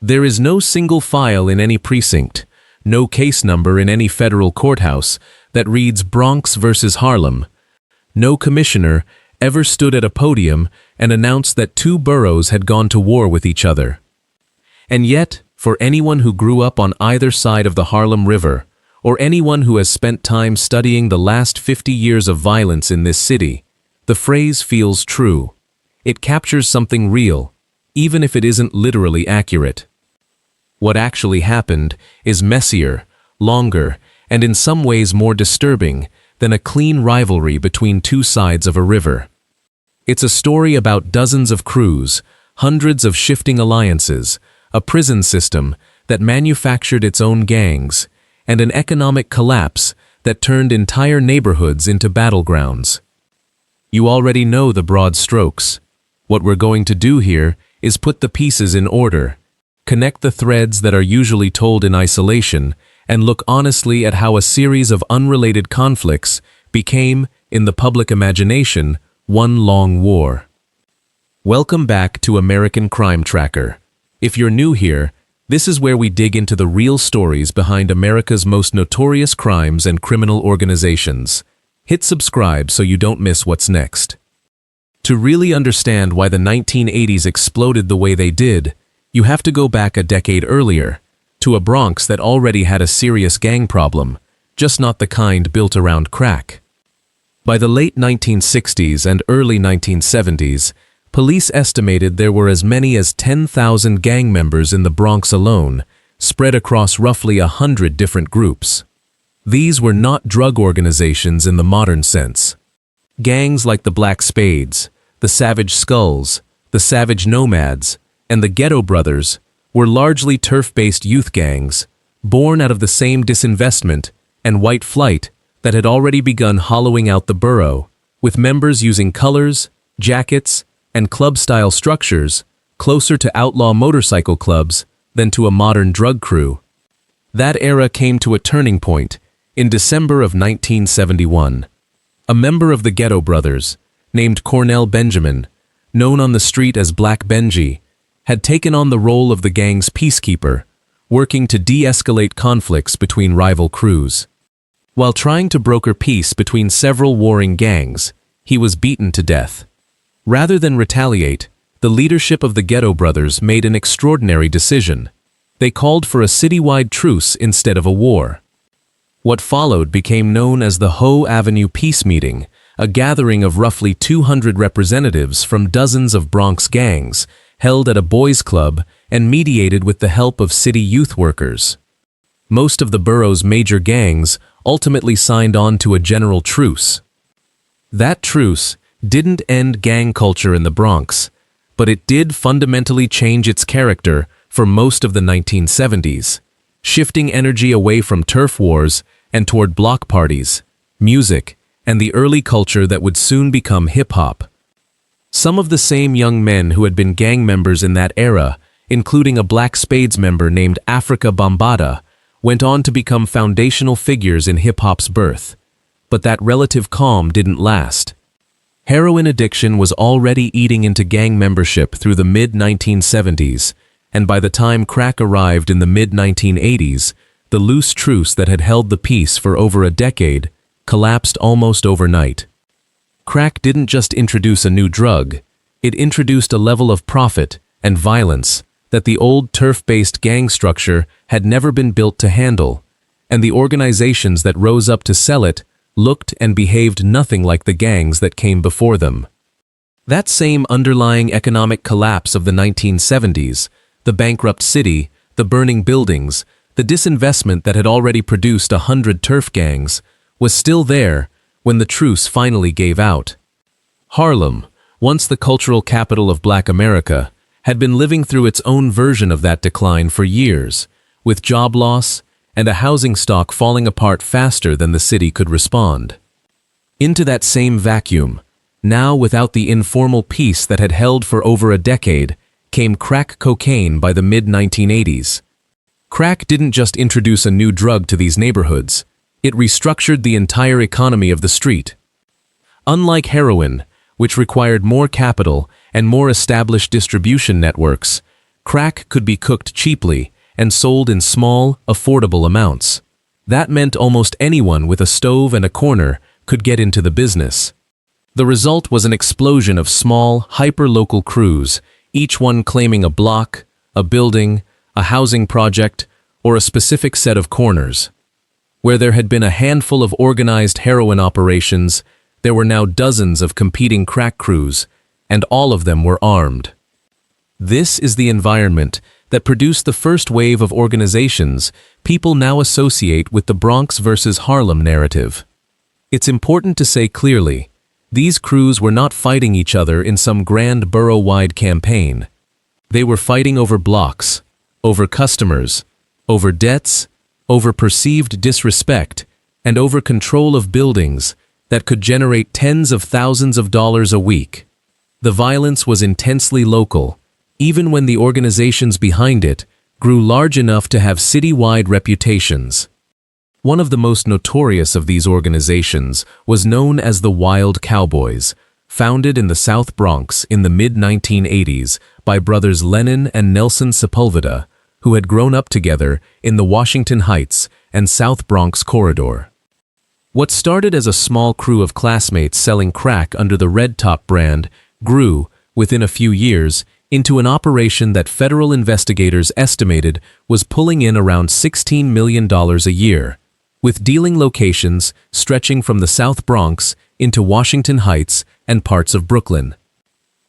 There is no single file in any precinct, no case number in any federal courthouse that reads Bronx versus Harlem. No commissioner ever stood at a podium and announced that two boroughs had gone to war with each other. And yet, for anyone who grew up on either side of the Harlem River, or anyone who has spent time studying the last 50 years of violence in this city, the phrase feels true. It captures something real, even if it isn't literally accurate. What actually happened is messier, longer, and in some ways more disturbing than a clean rivalry between two sides of a river. It's a story about dozens of crews, hundreds of shifting alliances, a prison system that manufactured its own gangs, and an economic collapse that turned entire neighborhoods into battlegrounds. You already know the broad strokes. What we're going to do here is put the pieces in order, connect the threads that are usually told in isolation, and look honestly at how a series of unrelated conflicts became, in the public imagination, one long war. Welcome back to American Crime Tracker. If you're new here, this is where we dig into the real stories behind America's most notorious crimes and criminal organizations. Hit subscribe so you don't miss what's next. To really understand why the 1980s exploded the way they did, you have to go back a decade earlier, to a Bronx that already had a serious gang problem, just not the kind built around crack. By the late 1960s and early 1970s, police estimated there were as many as 10,000 gang members in the Bronx alone, spread across roughly 100 different groups. These were not drug organizations in the modern sense. Gangs like the Black Spades, the Savage Skulls, the Savage Nomads, and the Ghetto Brothers were largely turf-based youth gangs, born out of the same disinvestment and white flight that had already begun hollowing out the borough, with members using colors, jackets, and club-style structures closer to outlaw motorcycle clubs than to a modern drug crew. That era came to a turning point in December of 1971. A member of the Ghetto Brothers, named Cornell Benjamin, known on the street as Black Benji, had taken on the role of the gang's peacekeeper, working to de-escalate conflicts between rival crews. While trying to broker peace between several warring gangs, he was beaten to death. Rather than retaliate, the leadership of the Ghetto Brothers made an extraordinary decision. They called for a citywide truce instead of a war. What followed became known as the Hoe Avenue Peace Meeting, a gathering of roughly 200 representatives from dozens of Bronx gangs, held at a boys' club and mediated with the help of city youth workers. Most of the borough's major gangs ultimately signed on to a general truce. That truce didn't end gang culture in the Bronx, but it did fundamentally change its character for most of the 1970s, shifting energy away from turf wars and toward block parties, music, and the early culture that would soon become hip-hop. Some of the same young men who had been gang members in that era, including a Black Spades member named Africa Bambaataa, went on to become foundational figures in hip-hop's birth. But that relative calm didn't last. Heroin addiction was already eating into gang membership through the mid-1970s, and by the time crack arrived in the mid-1980s, the loose truce that had held the peace for over a decade collapsed almost overnight. Crack didn't just introduce a new drug, it introduced a level of profit and violence that the old turf-based gang structure had never been built to handle, and the organizations that rose up to sell it looked and behaved nothing like the gangs that came before them. That same underlying economic collapse of the 1970s, the bankrupt city, the burning buildings, the disinvestment that had already produced 100 turf gangs, was still there when the truce finally gave out. Harlem, once the cultural capital of Black America, had been living through its own version of that decline for years, with job loss and a housing stock falling apart faster than the city could respond. Into that same vacuum, now without the informal peace that had held for over a decade, came crack cocaine by the mid-1980s. Crack didn't just introduce a new drug to these neighborhoods, it restructured the entire economy of the street. Unlike heroin, which required more capital and more established distribution networks, Crack could be cooked cheaply and sold in small, affordable amounts. That meant almost anyone with a stove and a corner could get into the business. The result was an explosion of small, hyper-local crews, each one claiming a block, a building, a housing project, or a specific set of corners. Where there had been a handful of organized heroin operations, there were now dozens of competing crack crews, and all of them were armed. This is the environment that produced the first wave of organizations people now associate with the Bronx versus Harlem narrative. It's important to say clearly, these crews were not fighting each other in some grand borough-wide campaign. They were fighting over blocks, over customers, over debts, over perceived disrespect, and over control of buildings that could generate tens of thousands of dollars a week. The violence was intensely local, even when the organizations behind it grew large enough to have city-wide reputations. One of the most notorious of these organizations was known as the Wild Cowboys, founded in the South Bronx in the mid-1980s by brothers Lennon and Nelson Sepulveda, who had grown up together in the Washington Heights and South Bronx corridor. What started as a small crew of classmates selling crack under the Red Top brand grew, within a few years, into an operation that federal investigators estimated was pulling in around $16 million a year, with dealing locations stretching from the South Bronx into Washington Heights and parts of Brooklyn.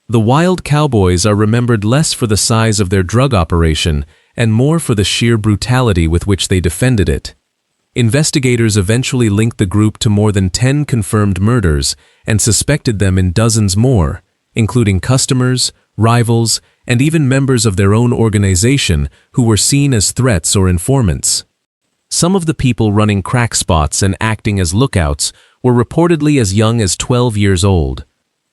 The Wild Cowboys are remembered less for the size of their drug operation and more for the sheer brutality with which they defended it. Investigators eventually linked the group to more than 10 confirmed murders and suspected them in dozens more, including customers, rivals, and even members of their own organization who were seen as threats or informants. Some of the people running crack spots and acting as lookouts were reportedly as young as 12 years old,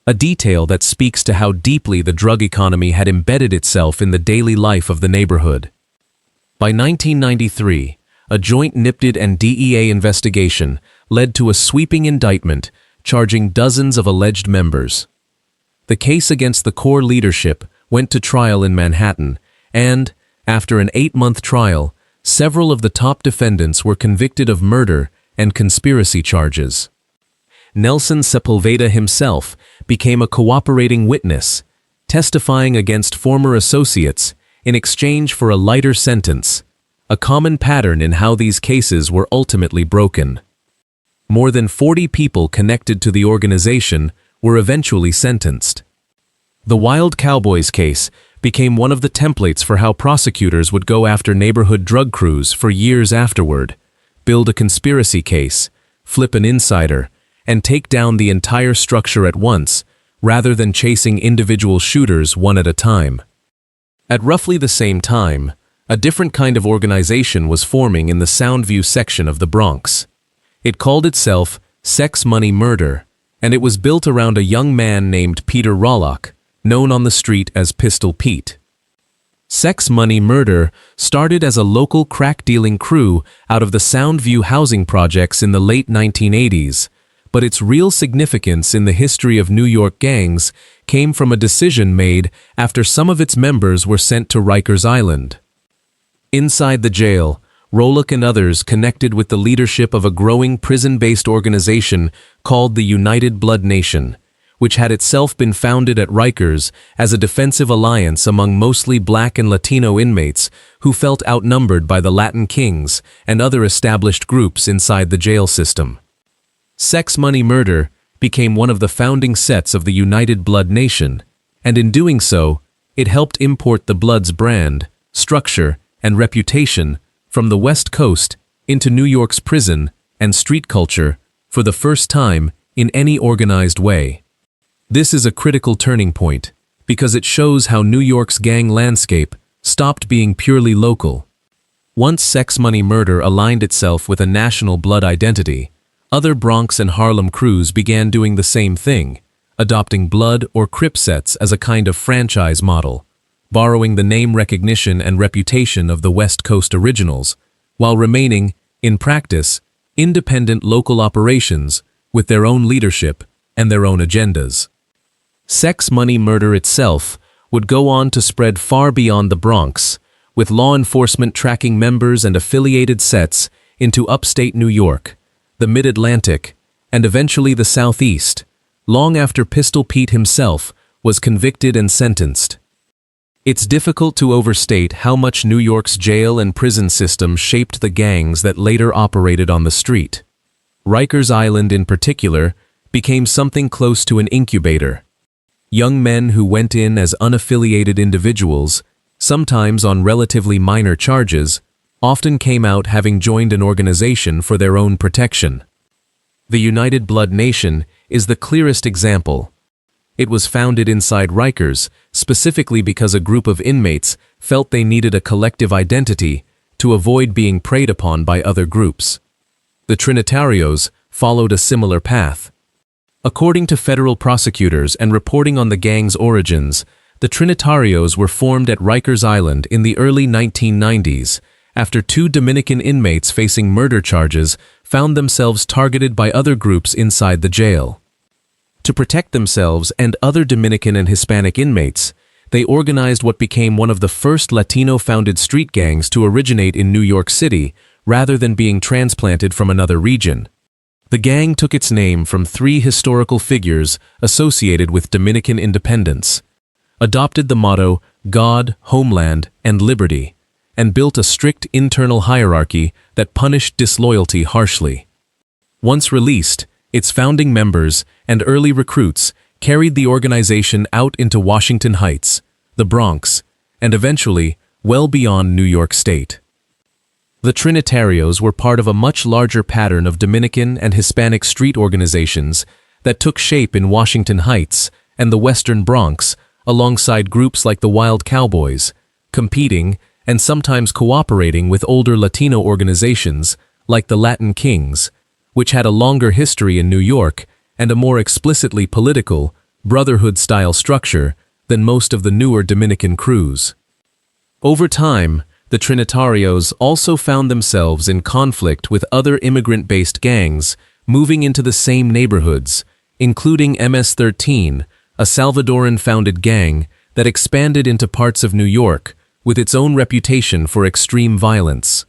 a detail that speaks to how deeply the drug economy had embedded itself in the daily life of the neighborhood. By 1993, a joint NIPTD and DEA investigation led to a sweeping indictment charging dozens of alleged members. The case against the core leadership went to trial in Manhattan, and, after an 8-month trial, several of the top defendants were convicted of murder and conspiracy charges. Nelson Sepulveda himself became a cooperating witness, testifying against former associates in exchange for a lighter sentence, a common pattern in how these cases were ultimately broken. More than 40 people connected to the organization were eventually sentenced. The Wild Cowboys case became one of the templates for how prosecutors would go after neighborhood drug crews for years afterward, build a conspiracy case, flip an insider, and take down the entire structure at once, rather than chasing individual shooters one at a time. At roughly the same time, a different kind of organization was forming in the Soundview section of the Bronx. It called itself Sex Money Murder, and it was built around a young man named Peter Rawlock, known on the street as Pistol Pete. Sex Money Murder started as a local crack-dealing crew out of the Soundview housing projects in the late 1980s, but its real significance in the history of New York gangs came from a decision made after some of its members were sent to Rikers Island. Inside the jail, Rawlock and others connected with the leadership of a growing prison-based organization called the United Blood Nation, which had itself been founded at Rikers as a defensive alliance among mostly Black and Latino inmates who felt outnumbered by the Latin Kings and other established groups inside the jail system. Sex Money Murder became one of the founding sets of the United Blood Nation, and in doing so, it helped import the Blood's brand, structure, and reputation from the West Coast into New York's prison and street culture for the first time in any organized way. This is a critical turning point because it shows how New York's gang landscape stopped being purely local. Once Sex Money Murder aligned itself with a national blood identity, other Bronx and Harlem crews began doing the same thing, adopting Blood or Crip sets as a kind of franchise model, borrowing the name recognition and reputation of the West Coast originals, while remaining, in practice, independent local operations with their own leadership and their own agendas. Sex Money Murder itself would go on to spread far beyond the Bronx, with law enforcement tracking members and affiliated sets into upstate New York, the Mid-Atlantic, and eventually the Southeast, long after Pistol Pete himself was convicted and sentenced. It's difficult to overstate how much New York's jail and prison system shaped the gangs that later operated on the street. Rikers Island, in particular, became something close to an incubator. Young men who went in as unaffiliated individuals, sometimes on relatively minor charges, often came out having joined an organization for their own protection. The United Blood Nation is the clearest example. It was founded inside Rikers specifically because a group of inmates felt they needed a collective identity to avoid being preyed upon by other groups. The Trinitarios followed a similar path. According to federal prosecutors and reporting on the gang's origins, the Trinitarios were formed at Rikers Island in the early 1990s after two Dominican inmates facing murder charges found themselves targeted by other groups inside the jail. To protect themselves and other Dominican and Hispanic inmates, they organized what became one of the first Latino-founded street gangs to originate in New York City rather than being transplanted from another region. The gang took its name from three historical figures associated with Dominican independence, adopted the motto God, Homeland, and Liberty, and built a strict internal hierarchy that punished disloyalty harshly. Once released, its founding members and early recruits carried the organization out into Washington Heights, the Bronx, and eventually well beyond New York State. The Trinitarios were part of a much larger pattern of Dominican and Hispanic street organizations that took shape in Washington Heights and the Western Bronx alongside groups like the Wild Cowboys, competing and sometimes cooperating with older Latino organizations like the Latin Kings, which had a longer history in New York and a more explicitly political, brotherhood-style structure than most of the newer Dominican crews. Over time, the Trinitarios also found themselves in conflict with other immigrant-based gangs moving into the same neighborhoods, including MS-13, a Salvadoran-founded gang that expanded into parts of New York with its own reputation for extreme violence.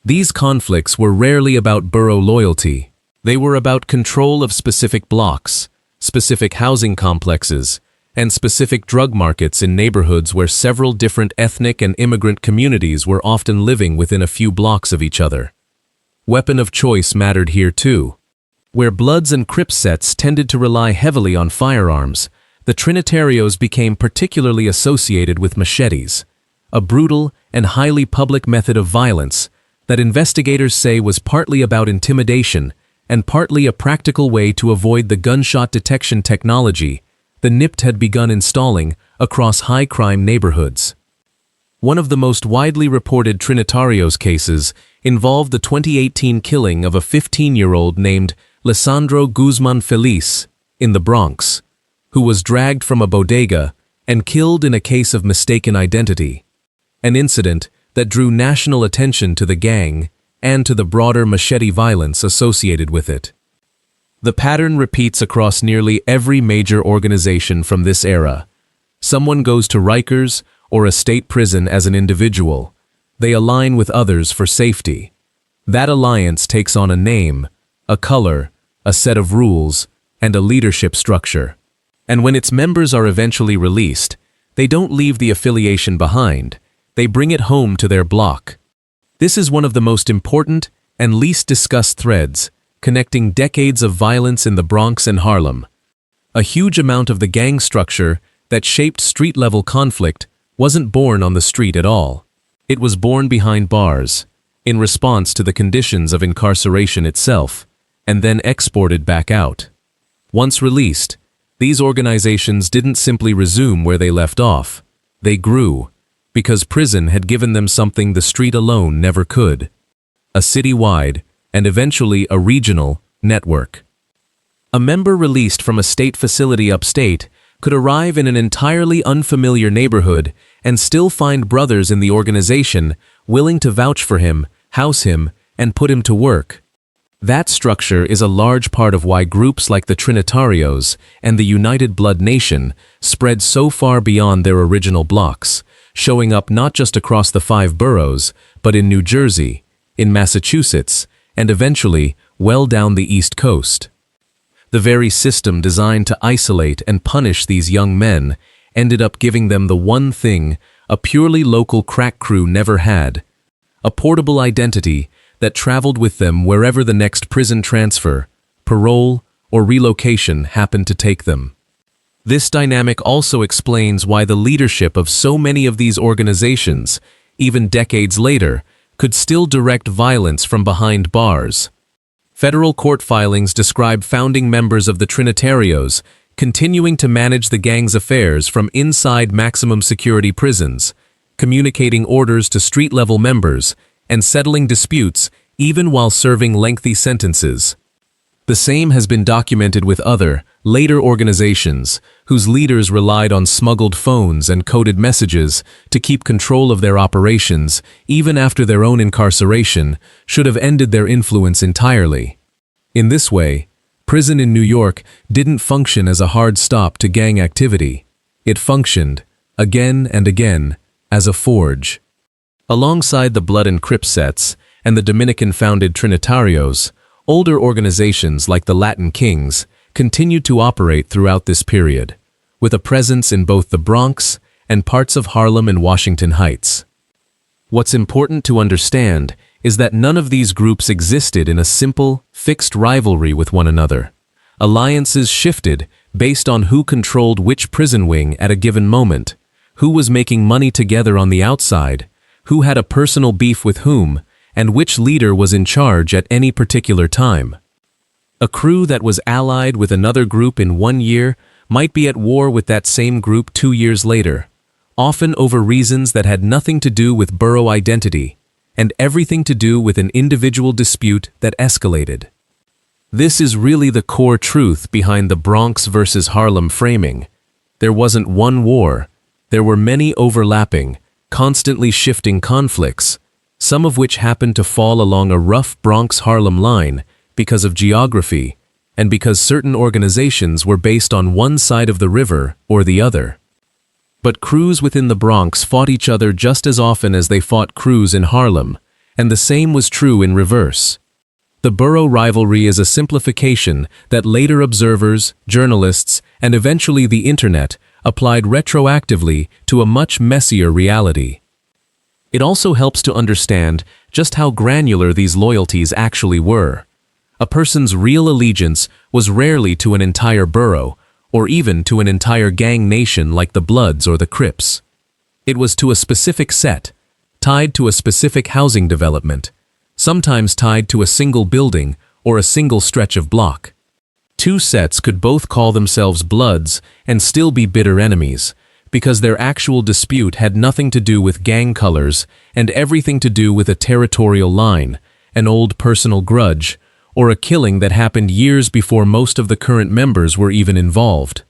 These conflicts were rarely about borough loyalty. They were about control of specific blocks, specific housing complexes, and specific drug markets in neighborhoods where several different ethnic and immigrant communities were often living within a few blocks of each other. Weapon of choice mattered here too. Where Bloods and Crips sets tended to rely heavily on firearms, the Trinitarios became particularly associated with machetes, a brutal and highly public method of violence that investigators say was partly about intimidation and partly a practical way to avoid the gunshot detection technology the NIPT had begun installing across high-crime neighborhoods. One of the most widely reported Trinitarios cases involved the 2018 killing of a 15-year-old named Lisandro Guzman Feliz in the Bronx, who was dragged from a bodega and killed in a case of mistaken identity, an incident that drew national attention to the gang and to the broader machete violence associated with it. The pattern repeats across nearly every major organization from this era. Someone goes to Rikers or a state prison as an individual. They align with others for safety. That alliance takes on a name, a color, a set of rules, and a leadership structure. And when its members are eventually released, they don't leave the affiliation behind. They bring it home to their block. This is one of the most important and least discussed threads, connecting decades of violence in the Bronx and Harlem. A huge amount of the gang structure that shaped street-level conflict wasn't born on the street at all. It was born behind bars, in response to the conditions of incarceration itself, and then exported back out. Once released, these organizations didn't simply resume where they left off. They grew, because prison had given them something the street alone never could: a citywide, and eventually a regional, network. A member released from a state facility upstate could arrive in an entirely unfamiliar neighborhood and still find brothers in the organization willing to vouch for him, house him, and put him to work. That structure is a large part of why groups like the Trinitarios and the United Blood Nation spread so far beyond their original blocks, showing up not just across the 5 boroughs, but in New Jersey, in Massachusetts, and eventually well down the East Coast. The very system designed to isolate and punish these young men ended up giving them the one thing a purely local crack crew never had: a portable identity that traveled with them wherever the next prison transfer, parole, or relocation happened to take them. This dynamic also explains why the leadership of so many of these organizations, even decades later, could still direct violence from behind bars. Federal court filings describe founding members of the Trinitarios continuing to manage the gang's affairs from inside maximum security prisons, communicating orders to street-level members, and settling disputes even while serving lengthy sentences. The same has been documented with other, later organizations whose leaders relied on smuggled phones and coded messages to keep control of their operations even after their own incarceration should have ended their influence entirely. In this way, prison in New York didn't function as a hard stop to gang activity. It functioned, again and again, as a forge. Alongside the Blood and Crip sets and the Dominican-founded Trinitarios, older organizations like the Latin Kings continued to operate throughout this period, with a presence in both the Bronx and parts of Harlem and Washington Heights. What's important to understand is that none of these groups existed in a simple, fixed rivalry with one another. Alliances shifted based on who controlled which prison wing at a given moment, who was making money together on the outside, who had a personal beef with whom, and which leader was in charge at any particular time. A crew that was allied with another group in 1 year might be at war with that same group 2 years later, often over reasons that had nothing to do with borough identity, and everything to do with an individual dispute that escalated. This is really the core truth behind the Bronx versus Harlem framing. There wasn't one war, there were many overlapping, constantly shifting conflicts, some of which happened to fall along a rough Bronx-Harlem line because of geography and because certain organizations were based on one side of the river or the other. But crews within the Bronx fought each other just as often as they fought crews in Harlem, and the same was true in reverse. The borough rivalry is a simplification that later observers, journalists, and eventually the internet applied retroactively to a much messier reality. It also helps to understand just how granular these loyalties actually were. A person's real allegiance was rarely to an entire borough, or even to an entire gang nation like the Bloods or the Crips. It was to a specific set, tied to a specific housing development, sometimes tied to a single building or a single stretch of block. Two sets could both call themselves Bloods and still be bitter enemies, because their actual dispute had nothing to do with gang colors and everything to do with a territorial line, an old personal grudge, or a killing that happened years before most of the current members were even involved.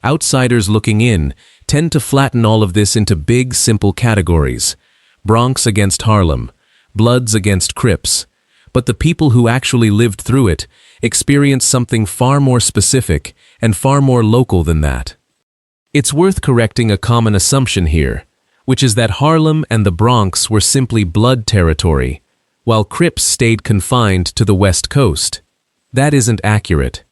Outsiders looking in tend to flatten all of this into big, simple categories: Bronx against Harlem, Bloods against Crips. But the people who actually lived through it experienced something far more specific and far more local than that. It's worth correcting a common assumption here, which is that Harlem and the Bronx were simply Blood territory, while Crips stayed confined to the West Coast. That isn't accurate.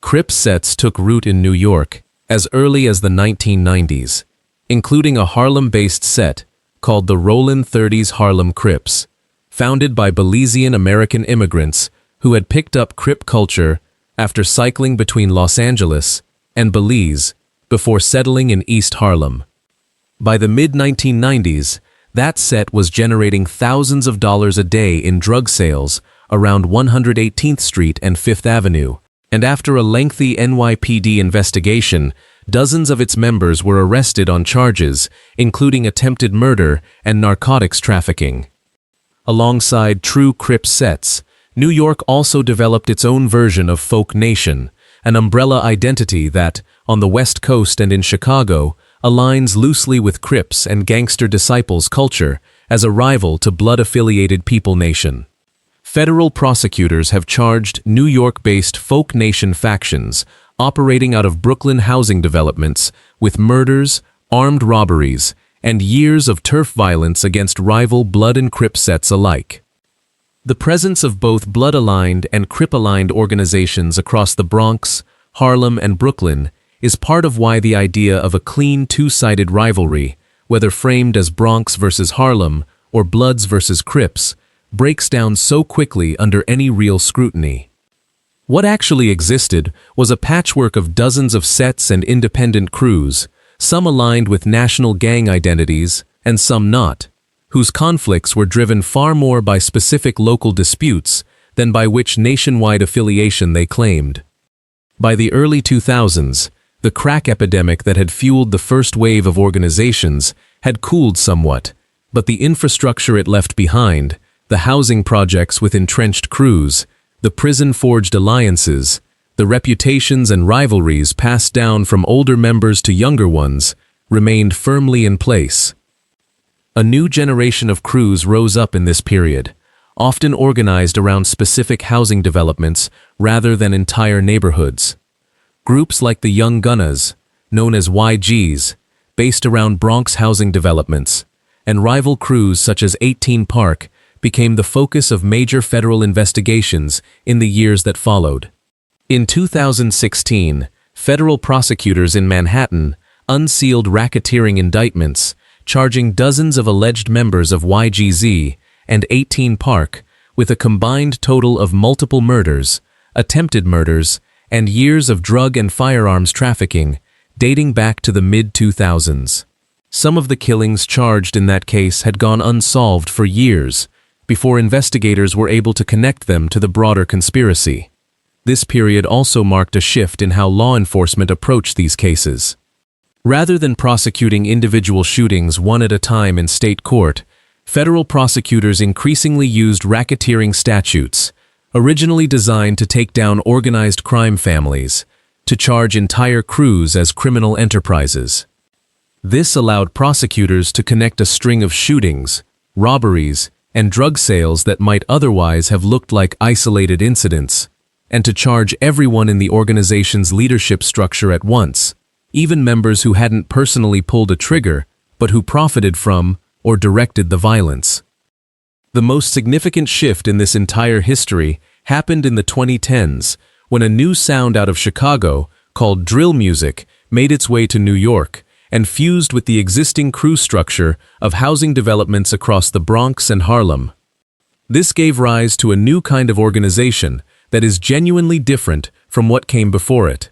Crip sets took root in New York as early as the 1990s, including a Harlem-based set called the Rollin' 30s Harlem Crips, founded by Belizean American immigrants who had picked up Crip culture after cycling between Los Angeles and Belize before settling in East Harlem. By the mid-1990s, that set was generating thousands of dollars a day in drug sales around 118th Street and Fifth Avenue, and after a lengthy NYPD investigation, dozens of its members were arrested on charges, including attempted murder and narcotics trafficking. Alongside true Crip sets, New York also developed its own version of Folk Nation, an umbrella identity that, on the West Coast and in Chicago, aligns loosely with Crips and Gangster Disciples culture as a rival to Blood-affiliated People Nation. federal prosecutors have charged New York-based Folk Nation factions operating out of Brooklyn housing developments with murders, armed robberies, and years of turf violence against rival Blood and Crip sets alike. The presence of both blood-aligned and Crip-aligned organizations across the Bronx, Harlem, and Brooklyn is part of why the idea of a clean two-sided rivalry, whether framed as Bronx versus Harlem or Bloods versus Crips, breaks down so quickly under any real scrutiny. What actually existed was a patchwork of dozens of sets and independent crews, some aligned with national gang identities and some not, whose conflicts were driven far more by specific local disputes than by which nationwide affiliation they claimed. By the early 2000s, the crack epidemic that had fueled the first wave of organizations had cooled somewhat, but the infrastructure it left behind, the housing projects with entrenched crews, the prison-forged alliances, the reputations and rivalries passed down from older members to younger ones, remained firmly in place. A new generation of crews rose up in this period, often organized around specific housing developments rather than entire neighborhoods. Groups like the Young Gunnas, known as YGs, based around Bronx housing developments, and rival crews such as 18 Park became the focus of major federal investigations in the years that followed. In 2016, federal prosecutors in Manhattan unsealed racketeering indictments, charging dozens of alleged members of YGZ and 18 Park with a combined total of multiple murders, attempted murders, and years of drug and firearms trafficking, dating back to the mid-2000s. Some of the killings charged in that case had gone unsolved for years, before investigators were able to connect them to the broader conspiracy. This period also marked a shift in how law enforcement approached these cases. Rather than prosecuting individual shootings one at a time in state court, federal prosecutors increasingly used racketeering statutes, originally designed to take down organized crime families, to charge entire crews as criminal enterprises. This allowed prosecutors to connect a string of shootings, robberies, and drug sales that might otherwise have looked like isolated incidents, and to charge everyone in the organization's leadership structure at once, even members who hadn't personally pulled a trigger, but who profited from or directed the violence. The most significant shift in this entire history happened in the 2010s, when a new sound out of Chicago, called drill music, made its way to New York, and fused with the existing crew structure of housing developments across the Bronx and Harlem. This gave rise to a new kind of organization that is genuinely different from what came before it.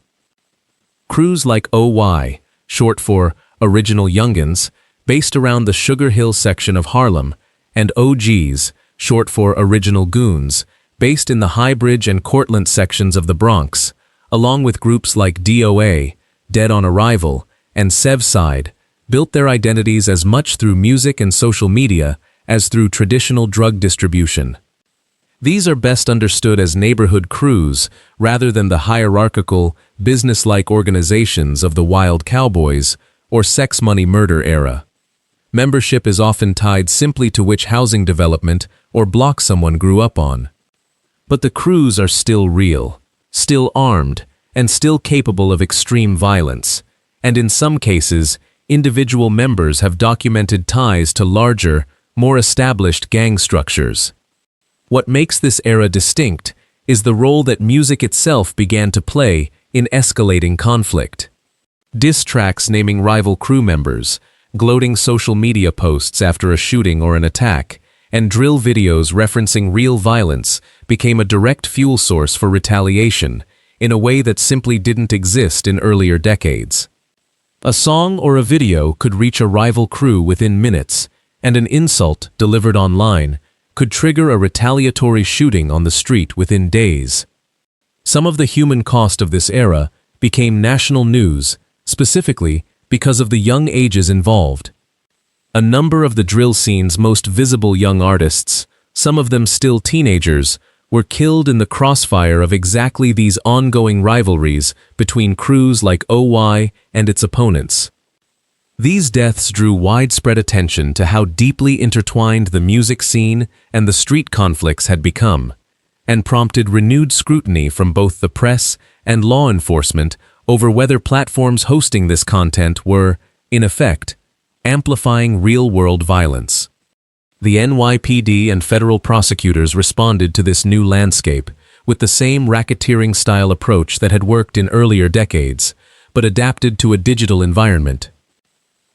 Crews like OY, short for Original Youngins, based around the Sugar Hill section of Harlem, and OGs, short for Original Goons, based in the High Bridge and Cortlandt sections of the Bronx, along with groups like DOA, Dead on Arrival, and Sevside, built their identities as much through music and social media as through traditional drug distribution. These are best understood as neighborhood crews rather than the hierarchical, business-like organizations of the Wild Cowboys or Sex Money Murder era. Membership is often tied simply to which housing development or block someone grew up on. But the crews are still real, still armed, and still capable of extreme violence, and in some cases, individual members have documented ties to larger, more established gang structures. What makes this era distinct is the role that music itself began to play in escalating conflict. Diss tracks naming rival crew members, gloating social media posts after a shooting or an attack, and drill videos referencing real violence became a direct fuel source for retaliation in a way that simply didn't exist in earlier decades. A song or a video could reach a rival crew within minutes, and an insult delivered online could trigger a retaliatory shooting on the street within days. Some of the human cost of this era became national news, specifically because of the young ages involved. A number of the drill scene's most visible young artists, some of them still teenagers, were killed in the crossfire of exactly these ongoing rivalries between crews like OY and its opponents. These deaths drew widespread attention to how deeply intertwined the music scene and the street conflicts had become, and prompted renewed scrutiny from both the press and law enforcement over whether platforms hosting this content were, in effect, amplifying real-world violence. The NYPD and federal prosecutors responded to this new landscape with the same racketeering-style approach that had worked in earlier decades, but adapted to a digital environment.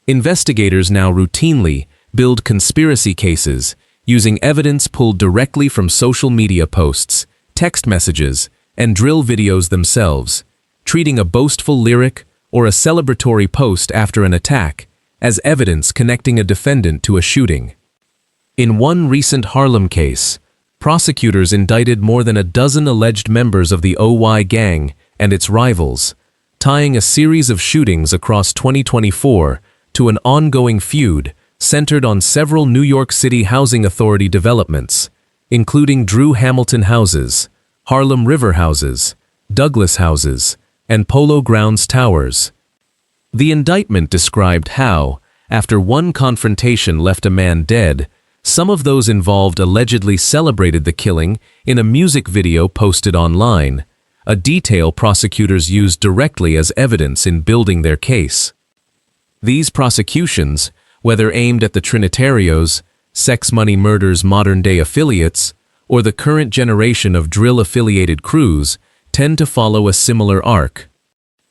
Investigators now routinely build conspiracy cases using evidence pulled directly from social media posts, text messages, and drill videos themselves, treating a boastful lyric or a celebratory post after an attack as evidence connecting a defendant to a shooting. In one recent Harlem case, prosecutors indicted more than a dozen alleged members of the OY gang and its rivals, tying a series of shootings across 2024 to an ongoing feud centered on several New York City Housing Authority developments, including Drew Hamilton Houses, Harlem River Houses, Douglas Houses, and Polo Grounds Towers. The indictment described how, after one confrontation left a man dead, some of those involved allegedly celebrated the killing in a music video posted online, a detail prosecutors used directly as evidence in building their case. These prosecutions, whether aimed at the Trinitarios, Sex Money Murder's modern-day affiliates, or the current generation of drill-affiliated crews, tend to follow a similar arc.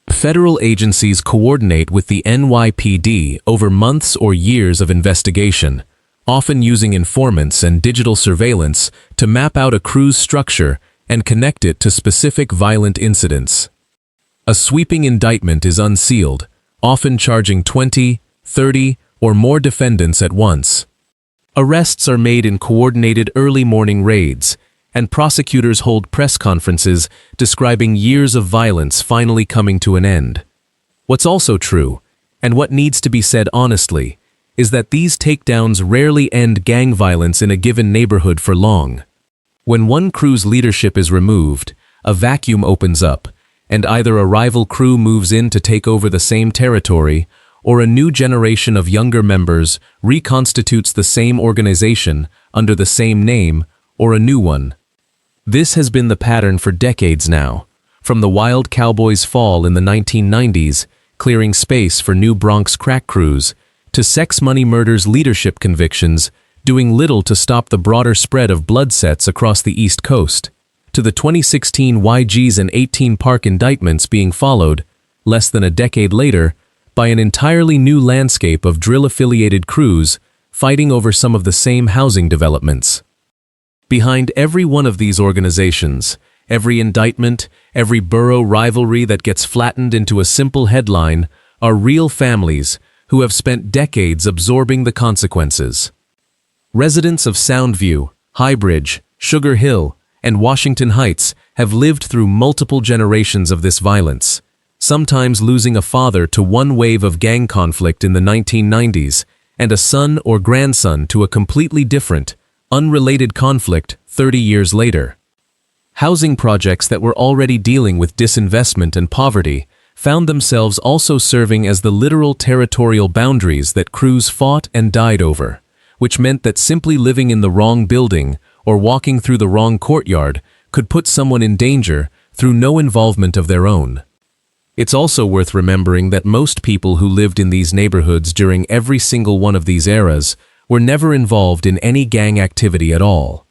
Federal agencies coordinate with the NYPD over months or years of investigation, often using informants and digital surveillance to map out a crew's structure and connect it to specific violent incidents. A sweeping indictment is unsealed, often charging 20, 30, or more defendants at once. Arrests are made in coordinated early morning raids, and prosecutors hold press conferences describing years of violence finally coming to an end. What's also true, and what needs to be said honestly, is that these takedowns rarely end gang violence in a given neighborhood for long. When one crew's leadership is removed, a vacuum opens up, and either a rival crew moves in to take over the same territory, or a new generation of younger members reconstitutes the same organization under the same name or a new one. This has been the pattern for decades now, from the wild Cowboys' fall in the 1990s, clearing space for new Bronx crack crews, to Sex Money Murder's leadership convictions, doing little to stop the broader spread of blood sets across the East Coast, to the 2016 YGs and 18 Park indictments being followed, less than a decade later, by an entirely new landscape of drill-affiliated crews fighting over some of the same housing developments. Behind every one of these organizations, every indictment, every borough rivalry that gets flattened into a simple headline, are real families who have spent decades absorbing the consequences. Residents of Soundview, Highbridge, Sugar Hill, and Washington Heights have lived through multiple generations of this violence, sometimes losing a father to one wave of gang conflict in the 1990s and a son or grandson to a completely different, unrelated conflict 30 years later. Housing projects that were already dealing with disinvestment and poverty found themselves also serving as the literal territorial boundaries that crews fought and died over, which meant that simply living in the wrong building or walking through the wrong courtyard could put someone in danger through no involvement of their own. It's also worth remembering that most people who lived in these neighborhoods during every single one of these eras were never involved in any gang activity at all.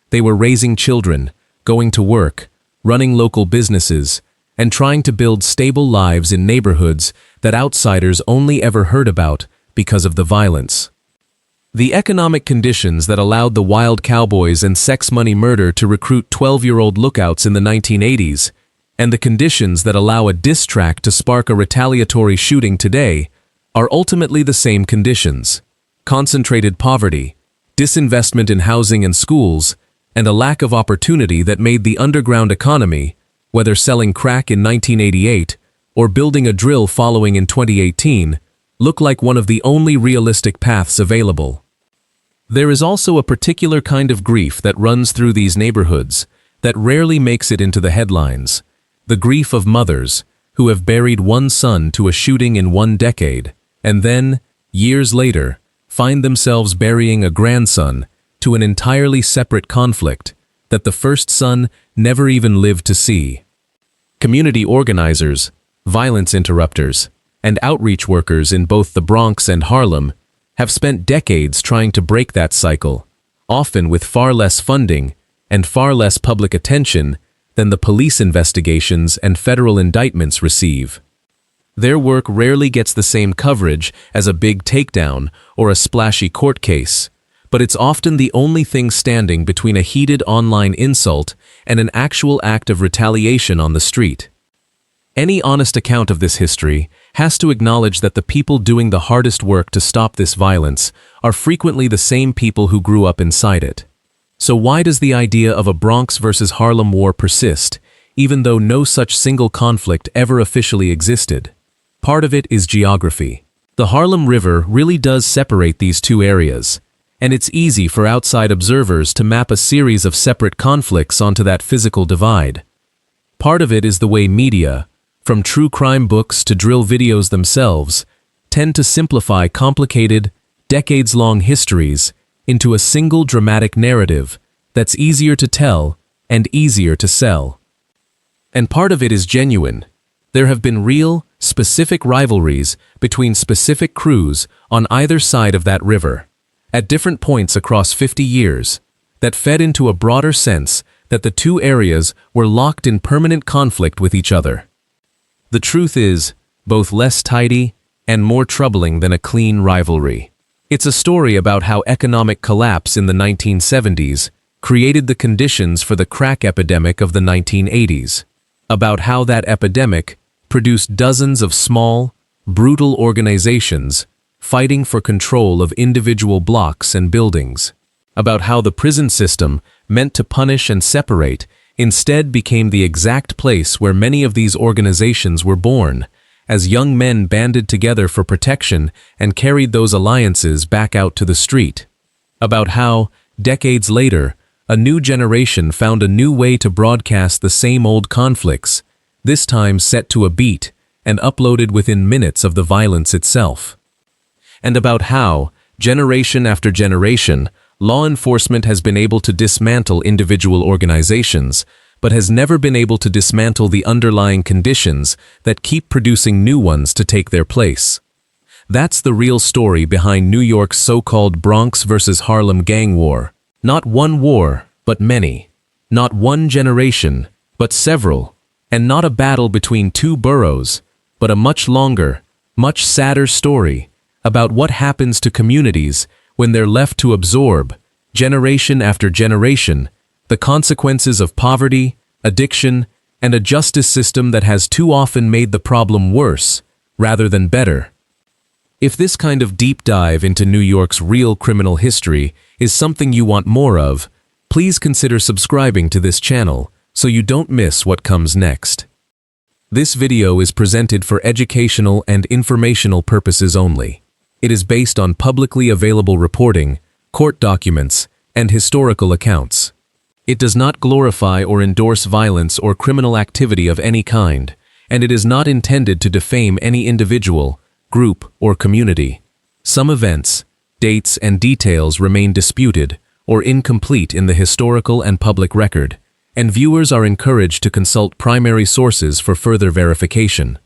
They were raising children, going to work, running local businesses, and trying to build stable lives in neighborhoods that outsiders only ever heard about because of the violence. The economic conditions that allowed the wild Cowboys and Sex Money Murder to recruit 12-year-old lookouts in the 1980s, and the conditions that allow a diss track to spark a retaliatory shooting today, are ultimately the same conditions: concentrated poverty, disinvestment in housing and schools, and a lack of opportunity that made the underground economy, whether selling crack in 1988 or building a drill following in 2018, look like one of the only realistic paths available. There is also a particular kind of grief that runs through these neighborhoods that rarely makes it into the headlines: the grief of mothers who have buried one son to a shooting in one decade, and then, years later, find themselves burying a grandson to an entirely separate conflict that the first son never even lived to see. Community organizers, violence interrupters, and outreach workers in both the Bronx and Harlem have spent decades trying to break that cycle, often with far less funding and far less public attention than the police investigations and federal indictments receive. Their work rarely gets the same coverage as a big takedown or a splashy court case, but it's often the only thing standing between a heated online insult and an actual act of retaliation on the street. Any honest account of this history has to acknowledge that the people doing the hardest work to stop this violence are frequently the same people who grew up inside it. So why does the idea of a Bronx versus Harlem war persist, even though no such single conflict ever officially existed? Part of it is geography. The Harlem River really does separate these two areas, and it's easy for outside observers to map a series of separate conflicts onto that physical divide. Part of it is the way media, from true crime books to drill videos themselves, tend to simplify complicated, decades-long histories into a single dramatic narrative that's easier to tell and easier to sell. And part of it is genuine. There have been real, specific rivalries between specific crews on either side of that river, at different points across 50 years, that fed into a broader sense that the two areas were locked in permanent conflict with each other. The truth is, both less tidy and more troubling than a clean rivalry. It's a story about how economic collapse in the 1970s created the conditions for the crack epidemic of the 1980s, about how that epidemic produced dozens of small, brutal organizations fighting for control of individual blocks and buildings, about how the prison system, meant to punish and separate, instead became the exact place where many of these organizations were born, as young men banded together for protection and carried those alliances back out to the street, about how, decades later, a new generation found a new way to broadcast the same old conflicts, this time set to a beat and uploaded within minutes of the violence itself. And about how, generation after generation, law enforcement has been able to dismantle individual organizations, but has never been able to dismantle the underlying conditions that keep producing new ones to take their place. That's the real story behind New York's so-called Bronx versus Harlem gang war. Not one war, but many. Not one generation, but several. And not a battle between two boroughs, but a much longer, much sadder story about what happens to communities when they're left to absorb, generation after generation, the consequences of poverty, addiction, and a justice system that has too often made the problem worse, rather than better. If this kind of deep dive into New York's real criminal history is something you want more of, please consider subscribing to this channel so you don't miss what comes next. This video is presented for educational and informational purposes only. It is based on publicly available reporting, court documents, and historical accounts. It does not glorify or endorse violence or criminal activity of any kind, and it is not intended to defame any individual, group, or community. Some events, dates, and details remain disputed or incomplete in the historical and public record, and viewers are encouraged to consult primary sources for further verification.